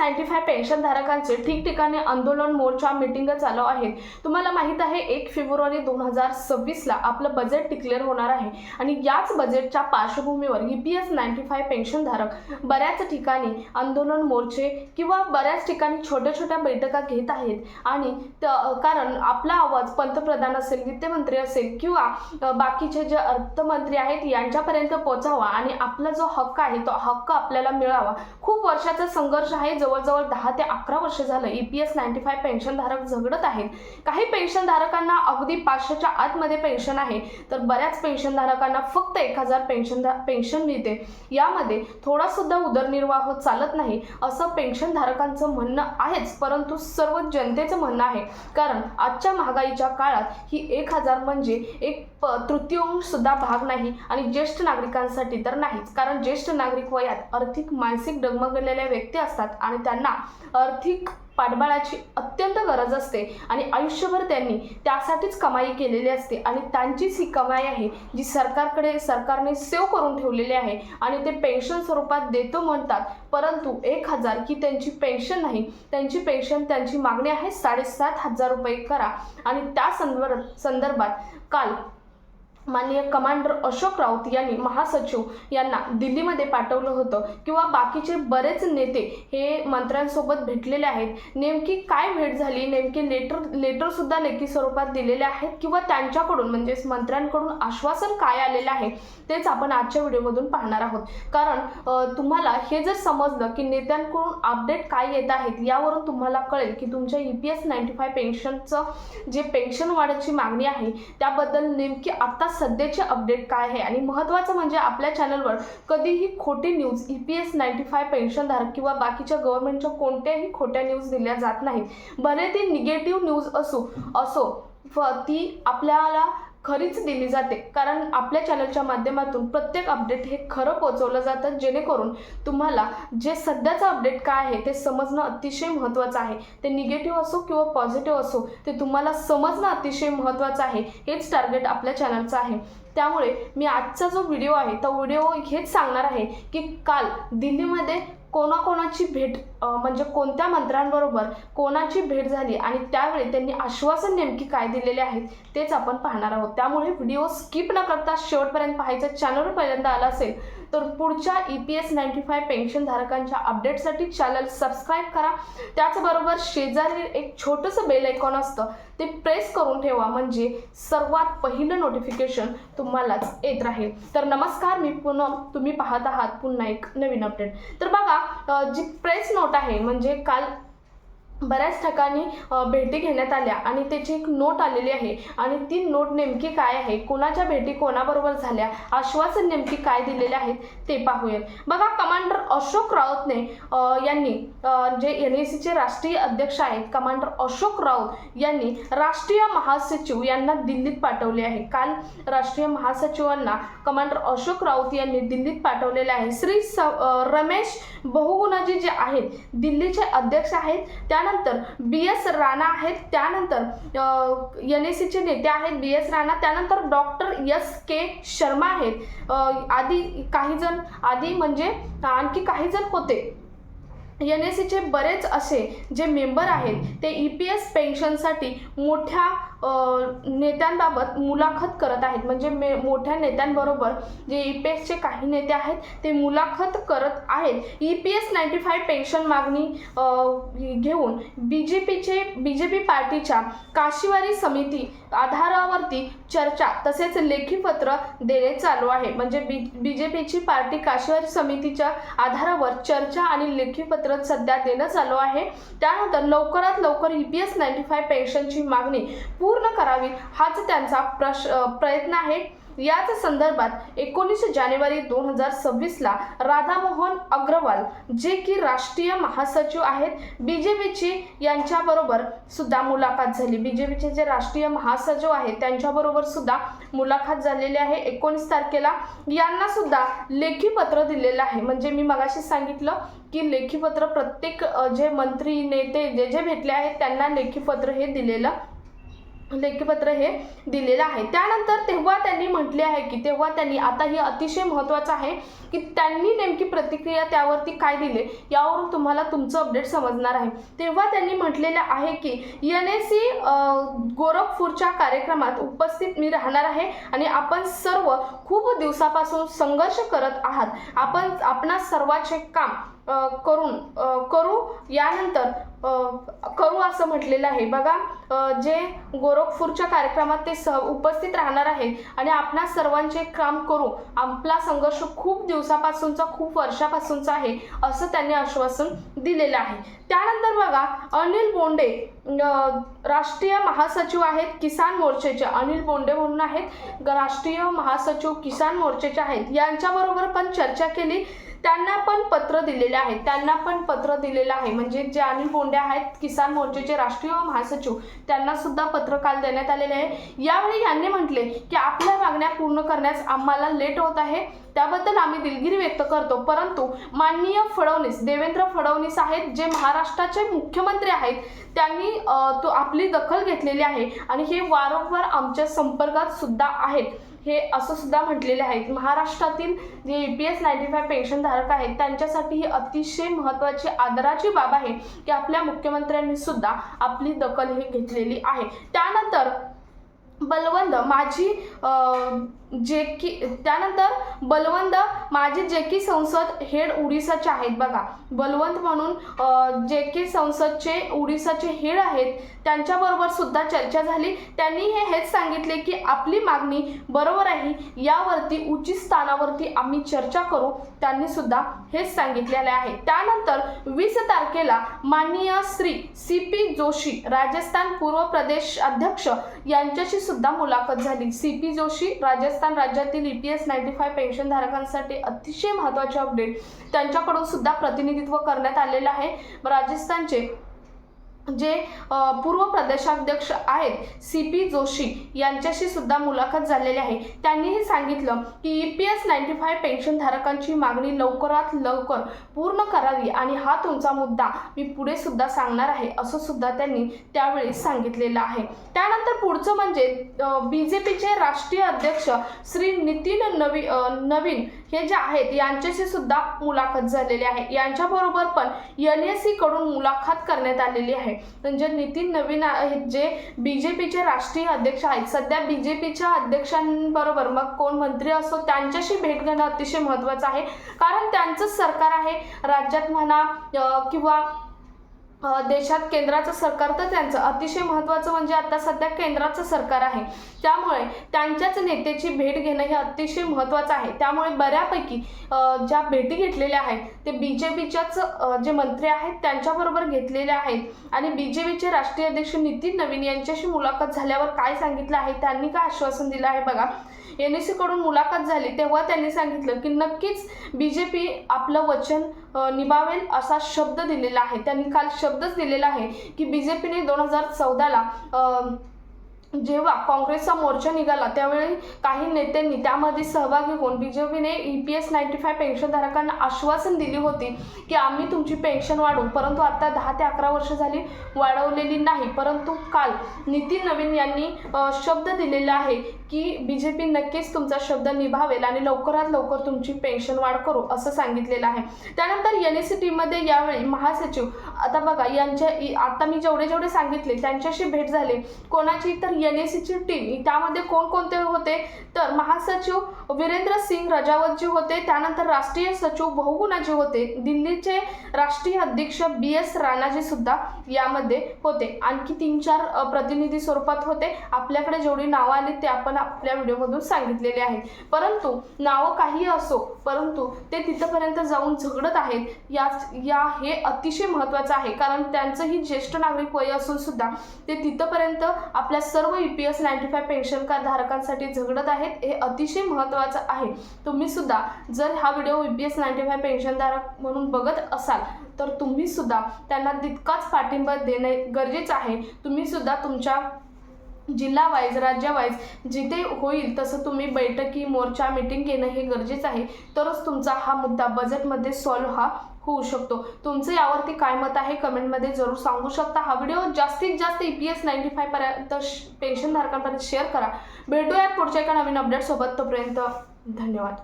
95 पेन्शनधारकांचे ठिकठिकाणी आंदोलन, मोर्चा, मीटिंग चालू आहेत। तुम्हाला माहित आहे 1 फेब्रुवारी 2026 ला आपलं बजेट डिक्लेअर होणार आहे आणि याच बजेटच्या पार्श्वभूमीवर EPS 95 पेन्शनधारक बऱ्याच ठिकाणी आंदोलन, मोर्चे किंवा बऱ्याच ठिकाणी छोट्या-छोट्या बैठका घेत आहेत आणि कारण आपला आवाज पंतप्रधान असेल, वित्तमंत्री असेल किंवा बाकीचे जे अर्थमंत्री आहेत यांच्यापर्यंत पोहोचावा आणि आपला जो हक्क आहे तो हक्क आपल्याला मिळावा। खूप वर्षाचा संघर्ष आहे, जवळजवळ 10 ते 11 वर्ष झालं EPS 95 पेन्शनधारक झगडत आहेत। काही पेन्शनधारकांना अगदी 500च्या आतमध्ये पेन्शन आहे, तर बऱ्याच पेन्शनधारकांना फक्त 1000 पेन्शन मिळते। यामध्ये थोडा सुद्धा उदरनिर्वाह चालत नाही असं पेन्शनधारकांचं म्हणणं आहेच, परंतु सर्व जनतेचं म्हणणं आहे। कारण आजच्या महागाईच्या काळात ही 1000 म्हणजे एक तृतीयांश सुद्धा भाग नाही आणि ज्येष्ठ नागरिकांसाठी तर नाहीच, कारण ज्येष्ठ नागरिक वयात आर्थिक मानसिक डगमगलेल्या व्यक्ती असतात आणि त्यांना आर्थिक पाठबळाची अत्यंत गरज असते आणि आयुष्यभर त्यांनी त्यासाठीच कमाई केलेली असते आणि त्यांचीच ही कमाई आहे जी सरकारने सेव्ह करून ठेवलेली आहे आणि ते पेन्शन स्वरूपात देतो म्हणतात, परंतु 1000 ही त्यांची पेन्शन नाही। त्यांची पेन्शन, त्यांची मागणी आहे 7500 रुपये करा आणि त्या संदर्भात काल माननीय कमांडर अशोक राऊत यांनी महासचिव यांना दिल्लीमध्ये पाठवलं होतं किंवा बाकीचे बरेच नेते हे मंत्र्यांसोबत भेटलेले आहेत। नेमकी काय भेट झाली, नेमके लेटर सुद्धा लेखी स्वरूपात दिलेले आहेत किंवा त्यांच्याकडून म्हणजे मंत्र्यांकडून आश्वासन काय आलेलं आहे तेच आपण आजच्या व्हिडिओमधून पाहणार आहोत। कारण तुम्हाला हे जर समजलं की नेत्यांकडून अपडेट काय येत आहेत यावरून तुम्हाला कळेल की तुमच्या EPS 95 पेन्शनचं जे पेन्शन वाढीची मागणी आहे त्याबद्दल नेमकी आता सध्याचे अपडेट काय आहे। आणि महत्त्वाचं म्हणजे आपल्या चॅनलवर कधीही खोटी न्यूज EPS 95 पेन्शनधारक किंवा बाकीच्या गव्हर्नमेंटच्या कोणत्याही खोट्या न्यूज दिल्या जात नाहीत, भले ती निगेटिव्ह न्यूज असो ती आपल्याला खरीच दिली जाते, कारण आपल्या चॅनलच्या माध्यमातून प्रत्येक अपडेट हे खरं पोहोचवलं जातं, जेणेकरून तुम्हाला जे सध्याचं अपडेट काय आहे ते समजणं अतिशय महत्त्वाचं आहे। ते निगेटिव्ह असो किंवा पॉझिटिव्ह असो ते तुम्हाला समजणं अतिशय महत्त्वाचं आहे, हेच टार्गेट आपल्या चॅनलचं आहे। त्यामुळे मी आजचा जो व्हिडिओ आहे तो व्हिडिओ हेच सांगणार आहे की काल दिल्लीमध्ये कोणाकोणाची भेट म्हणजे कोणत्या मंत्र्यांबरोबर कोणाची भेट झाली आणि त्यावेळी त्यांनी आश्वासन नेमकी काय दिलेले आहेत तेच आपण पाहणार आहोत। त्यामुळे व्हिडिओ स्किप न करता शेवटपर्यंत पाहायचं। चॅनलवर पहिल्यांदा आला असेल तर पुढच्या EPS 95 पेन्शनधारकांच्या अपडेटसाठी चॅनल सबस्क्राईब करा। त्याचबरोबर शेजारी एक छोटंसं बेल आयकॉन असतं ते प्रेस करून ठेवा, म्हणजे सर्वात पहिलं नोटिफिकेशन तुम्हालाच येत राहील। तर नमस्कार, मी तुम्ही पाहत आहात पुन्हा एक नवीन अपडेट। तर बघा, जी प्रेस नोट आहे म्हणजे काल बऱ्याच ठिकाणी भेटी घेण्यात आल्या आणि त्याची एक नोट आलेली आहे आणि ती नोट नेमकी काय आहे, कोणाच्या भेटी कोणाबरोबर झाल्या, आश्वासन नेमकी काय दिलेले आहेत ते पाहूयात। बघा, कमांडर अशोक राऊतने यांनी जे NACचे राष्ट्रीय अध्यक्ष आहेत कमांडर अशोक राऊत यांनी राष्ट्रीय महासचिव यांना दिल्लीत पाठवले आहे। काल राष्ट्रीय महासचिवांना कमांडर अशोक राऊत यांनी दिल्लीत पाठवलेले आहे। श्री रमेश बहुगुणाजी जे आहेत दिल्लीचे अध्यक्ष आहेत, त्यानंतर BS राणा आहेत, त्यानंतर NACचे नेते आहेत BS राणा, त्यानंतर डॉक्टर SK शर्मा आहेत, आधी म्हणजे आणखी काही जण होते। NACचे बरेच असे जे मेंबर आहेत ते EPS पेन्शनसाठी मोठ्या नेत्यांबाबत मुलाखत करत आहेत, म्हणजे मोठ्या नेत्यांबरोबर जे EPSचे काही नेते आहेत ते मुलाखत करत आहेत। EPS 95 पेन्शन मागणी घेऊन BJP पार्टीच्या काशीवारी समिती आधारावरती चर्चा तसेच लेखी पत्र देणे चालू आहे। म्हणजे BJPची पार्टी काशीवारी समितीच्या आधारावर चर्चा आणि लेखी पत्र सध्या देणं चालू आहे। त्यानंतर लवकरात लवकर EPS 95 पेन्शनची मागणी पूर्ण करावी हाच त्यांचा प्रयत्न आहे। याच संदर्भात 19 जानेवारी 2026 ला राधामोहन अग्रवाल जे की राष्ट्रीय महासचिव आहेत BJPची यांच्याबरोबर सुद्धा मुलाखत झाली। BJPचे जे राष्ट्रीय महासचिव आहेत त्यांच्याबरोबर सुद्धा मुलाखत झालेली आहे। 19 तारखेला यांना सुद्धा लेखी पत्र दिलेलं आहे। म्हणजे मी मगाशी सांगितलं की लेखी पत्र प्रत्येक जे मंत्री नेते जे भेटले आहेत त्यांना लेखी पत्र हे दिलेलं लेखीपत्र हे दिलेलं आहे। त्यानंतर तेव्हा त्यांनी म्हटले आहे की आता हे अतिशय महत्त्वाचं आहे की त्यांनी नेमकी प्रतिक्रिया त्यावरती काय दिले यावरून तुम्हाला तुमचं अपडेट समजणार आहे। तेव्हा त्यांनी म्हटलेलं आहे की NSC गोरखपूरच्या कार्यक्रमात उपस्थित मी राहणार आहे आणि आपण सर्व खूप दिवसापासून संघर्ष करत आहात। आपणा सर्वांचे काम करू यानंतर करू असं म्हटलेलं आहे। बघा जे गोरखपूरच्या कार्यक्रमात ते उपस्थित राहणार आहे आणि आपणा सर्वांचे काम करू। आपला संघर्ष खूप दिवसापासूनचा खूप वर्षापासूनचा आहे असं त्यांनी आश्वासन दिलेलं आहे। त्यानंतर बघा अनिल बोंडे राष्ट्रीय महासचिव आहेत किसान मोर्चाचे, अनिल बोंडे म्हणून आहेत राष्ट्रीय महासचिव किसान मोर्चाचे आहेत, यांच्याबरोबर पण चर्चा केली। त्यांना पण पत्र दिलेलं आहे म्हणजे जे अनिल बोंडे आहेत किसान मोर्चाचे राष्ट्रीय महासचिव त्यांना सुद्धा पत्र काल देण्यात आलेले आहे। यावेळी यांनी म्हटले की आपल्या मागण्या पूर्ण करण्यास आम्हाला लेट होत आहे, त्याबद्दल आम्ही दिलगिरी व्यक्त करतो, परंतु माननीय देवेंद्र फडणवीस आहेत जे महाराष्ट्राचे मुख्यमंत्री आहेत त्यांनी आपली दखल घेतलेली आहे आणि हे वारंवार आमच्या संपर्कात सुद्धा आहेत हे असं सुद्धा म्हटलेले आहेत। महाराष्ट्रातील जे EPS 95 पेन्शन धारक आहेत त्यांच्यासाठी ही अतिशय महत्त्वाची आदराची बाब आहे की आपल्या मुख्यमंत्र्यांनी सुद्धा आपली दखल ही घेतलेली आहे। त्यानंतर बलवंत माझी जेकी संसद हेड उडीसाचे आहेत। बघा बलवंत म्हणून जेकी संसदचे उडीसाचे हेड आहेत त्यांच्याबरोबर सुद्धा चर्चा झाली। त्यांनी हेच सांगितले की आपली मागणी बरोबर आहे, यावरती उचित स्थानावरती आम्ही चर्चा करू, त्यांनी सुद्धा हेच सांगितलेले आहे। त्यानंतर 20 तारखेला माननीय श्री CP जोशी राजस्थान पूर्व प्रदेश अध्यक्ष यांच्याशी सुद्धा मुलाखत झाली। CP जोशी राजस्थान राज्यातील EPS 95 पेन्शन धारकांसाठी अतिशय महत्त्वाचे अपडेट त्यांच्याकडून सुद्धा प्रतिनिधित्व करण्यात आलेलं आहे। राजस्थानचे जे पूर्व प्रदेशाध्यक्ष आहेत CP जोशी यांच्याशी सुद्धा मुलाखत झालेली आहे। त्यांनीही सांगितलं की EPS 95 पेन्शन धारकांची मागणी लवकरात लवकर पूर्ण करावी आणि हा तुमचा मुद्दा मी पुढे सुद्धा सांगणार आहे असं सुद्धा त्यांनी त्यावेळी सांगितलेलं आहे। त्यानंतर पुढचं म्हणजे BJPचे राष्ट्रीय अध्यक्ष श्री नितीन नवीन हे जे आहेत यांच्याशी सुद्धा मुलाखत झालेली आहे। यांच्याबरोबर पण NSC कडून मुलाखत करण्यात आलेली आहे। म्हणजे नितीन नवीन आहेत जे BJPचे राष्ट्रीय अध्यक्ष आहेत। सध्या BJPच्या अध्यक्षांबरोबर मग कोण मंत्री असो त्यांच्याशी भेट घेणं अतिशय महत्त्वाचं आहे, कारण त्यांचं सरकार आहे राज्यात म्हणा किंवा देशात केंद्राचं सरकार, तर त्यांचं अतिशय महत्त्वाचं म्हणजे आता सध्या केंद्राचं सरकार आहे, त्यामुळे त्यांच्याच नेत्याची भेट घेणं हे अतिशय महत्त्वाचं आहे। त्यामुळे बऱ्यापैकी ज्या भेटी घेतलेल्या आहेत ते BJPच्याच जे मंत्री आहेत त्यांच्याबरोबर घेतलेल्या आहेत आणि BJPचे राष्ट्रीय अध्यक्ष नितीन नवीन यांच्याशी मुलाखत झाल्यावर काय सांगितलं आहे, त्यांनी काय आश्वासन दिलं आहे बघा। NSC कडून मुलाखत झाली तेव्हा त्यांनी सांगितलं की नक्कीच BJP आपलं वचन निभावेल असा शब्द दिलेला आहे। त्यांनी काल शब्दच दिलेला आहे की BJPने 2014ला जेव्हा काँग्रेसचा मोर्चा निघाला त्यावेळी काही नेत्यांनी त्यामध्ये सहभागी होऊन BJPने EPS 95 पेन्शनधारकांना आश्वासन दिली होती की आम्ही तुमची पेन्शन वाढवू, परंतु आता 10 ते 11 वर्ष झाली वाढवलेली नाही। परंतु काल नितीन नवीन यांनी शब्द दिलेला आहे की BJP नक्कीच तुमचा शब्द निभावेल आणि लवकरात लवकर तुमची पेन्शन वाढ करू असं सांगितलेलं आहे। त्यानंतर NSC टीममध्ये यावेळी महासचिव आता बघा आता मी जेवढे सांगितले त्यांच्याशी भेट झाली कोणाची, तर NSCची टीम त्यामध्ये कोणकोणते होते तर महासचिव वीरेंद्र सिंग रजावतजी होते, त्यानंतर राष्ट्रीय सचिव बहुगुणाजी होते, दिल्लीचे राष्ट्रीय अध्यक्ष BS राणाजी सुद्धा यामध्ये होते, आणखी 3-4 प्रतिनिधी स्वरूपात होते। आपल्याकडे जेवढी नावं आली ते आपण आपल्या व्हिडिओमधून सांगितलेले आहेत, परंतु नावं काही असो परंतु ते तिथपर्यंत जाऊन झगडत आहेत हे अतिशय महत्त्वाचं आहे, कारण त्यांचंही ज्येष्ठ नागरिक वय असून सुद्धा ते तिथपर्यंत आपल्या सर्व EPS 95 पेन्शन कार्ड धारकांसाठी झगडत आहेत, हे अतिशय महत्त्वाचं आहे। तुम्ही सुद्धा जर हा व्हिडिओ EPS 95 पेन्शनधारक म्हणून बघत असाल तर तुम्ही सुद्धा त्यांना तितकाच पाठिंबा देणे गरजेचं आहे। तुम्ही सुद्धा तुमच्या जिल्हा वाईज राज्य वाईज जिथे होईल तसं तुम्ही बैठकी मोर्चा मीटिंग घेणं हे गरजेचं आहे, तरच तुमचा हा मुद्दा बजेटमध्ये सॉल्व्ह हा होऊ शकतो। तुमचं यावरती काय मत आहे कमेंटमध्ये जरूर सांगू शकता। हा व्हिडिओ जास्तीत जास्त EPS 95 पर्यंत पेन्शनधारकांपर्यंत शेअर करा। भेटूयात पुढच्या एका नवीन अपडेट सोबत, तोपर्यंत धन्यवाद।